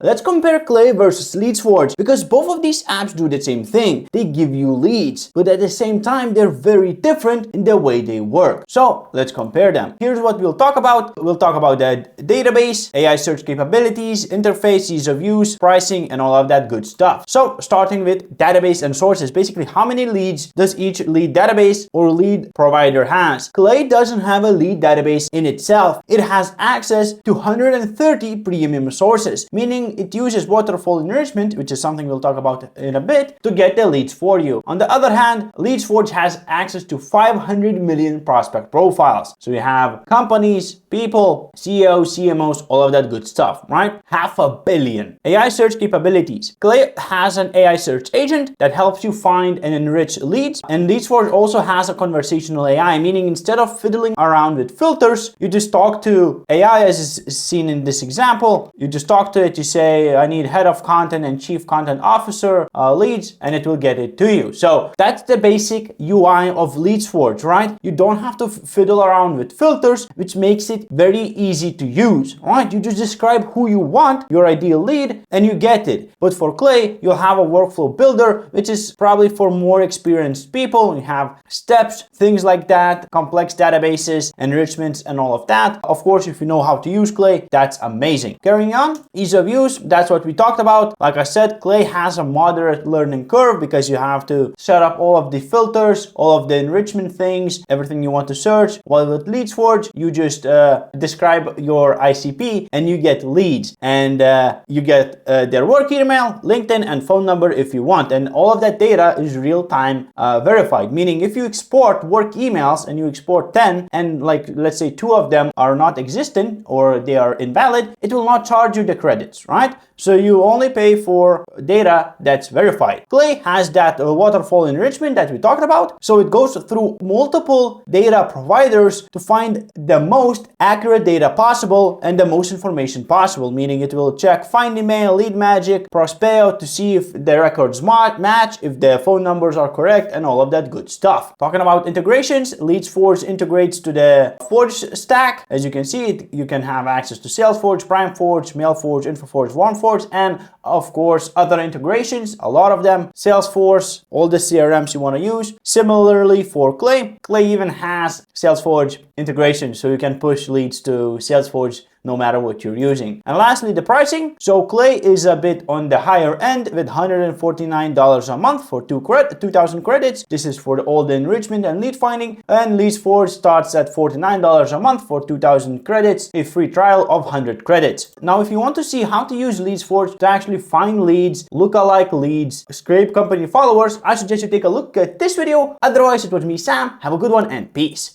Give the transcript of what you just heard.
Let's compare Clay versus LeadsForge because both of these apps do the same thing. They give you leads, but at the same time, they're very different in the way they work. So let's compare them. Here's what we'll talk about. We'll talk about the database, AI search capabilities, interface, ease of use, pricing, and all of that good stuff. So starting with database and sources, basically how many leads does each lead database or lead provider has? Clay doesn't have a lead database in itself. It has access to 130 premium sources, meaning it uses waterfall enrichment, which is something we'll talk about in a bit, to get the leads for you. On the other hand, LeadsForge has access to 500 million prospect profiles. So you have companies, people, CEOs, CMOs, all of that good stuff, right? 500 million. AI search capabilities. Clay has an AI search agent that helps you find and enrich leads, and LeadsForge also has a conversational AI, meaning instead of fiddling around with filters, you just talk to AI as is seen in this example. You just talk to it, you say, I need head of content and chief content officer leads, and it will get it to you. So that's the basic UI of LeadsForge, right? You don't have to fiddle around with filters, which makes it very easy to use, right? You just describe who you want, your ideal lead, and you get it. But for Clay, you'll have a workflow builder, which is probably for more experienced people. You have steps, things like that, complex databases, enrichments, and all of that. Of course, if you know how to use Clay, that's amazing. Carrying on, ease of use, that's what we talked about. Like I said, Clay has a moderate learning curve because you have to set up all of the filters, all of the enrichment things, everything you want to search. While with LeadsForge, you just describe your ICP and you get leads, and you get their work email, LinkedIn, and phone number if you want. And all of that data is real-time verified, meaning if you export work emails and you export 10 and let's say 2 of them are not existent or they are invalid, it will not charge you the credits, right? So you only pay for data that's verified. Clay has that waterfall enrichment that we talked about. So it goes through multiple data providers to find the most accurate data possible and the most information possible, meaning it will check Find Email, Lead Magic, Prospeo to see if the records match, if the phone numbers are correct, and all of that good stuff. Talking about integrations, LeadsForge integrates to the Forge stack. As you can see, you can have access to Salesforge, PrimeForge, MailForge, InfoForge, OneForge, and of course other integrations, a lot of them, Salesforce, all the CRMs you want to use. Similarly for Clay, Clay even has Salesforge integration, so you can push leads to Salesforce no matter what you're using. And lastly, the pricing. So Clay is a bit on the higher end with $149 a month for 2,000 credits. This is for all the enrichment and lead finding. And LeadsForge starts at $49 a month for 2,000 credits, a free trial of 100 credits. Now, if you want to see how to use LeadsForge to actually find leads, lookalike leads, scrape company followers, I suggest you take a look at this video. Otherwise, it was me, Sam. Have a good one and peace.